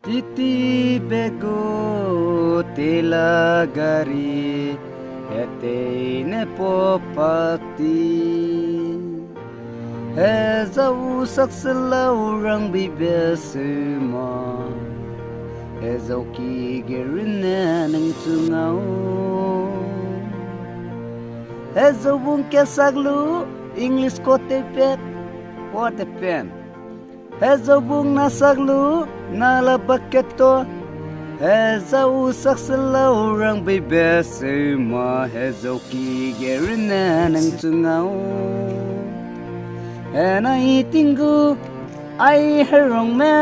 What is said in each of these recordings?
titi bego telagari hete ne popati hezau sakselau rang bibe sema hezau ki gerine nang tungau hezau bung kesaglu English ko te pet what a pen hezau bung nasaglu nala baketo hezau sakselau rang bibe sema hezau ki gerine nang tungau and I tingu I herong me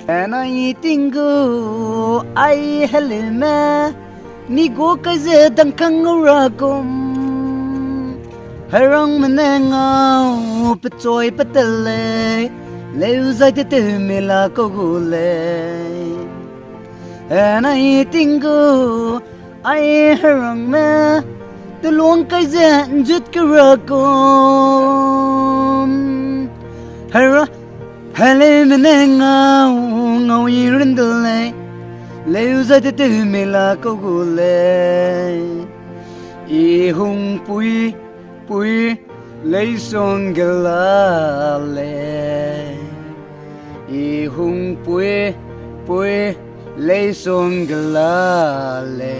and I tingu I helme ni go kaze dang kanguragum herong menengau petoy petele leu zai te mela ko gule and I tingu I herong me the long kaze njut karagum hera hele menengau ngau yirindle leu zai te mela ko gule I hung pui pui lei son galale I hung pui pui lei son galale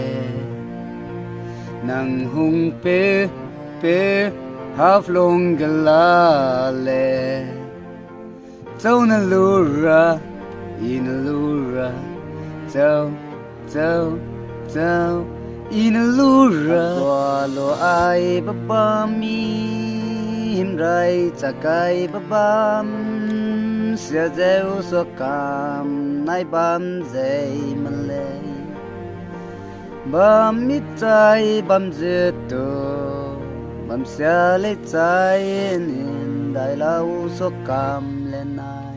nang hung pe half long galale zau na lura in lura zau in lura lo ai babami himrai chakai babam sia zeu so kam nai bam zai malay bam mi chai bam zeto bam sia le chai nin dai lau so kam le nai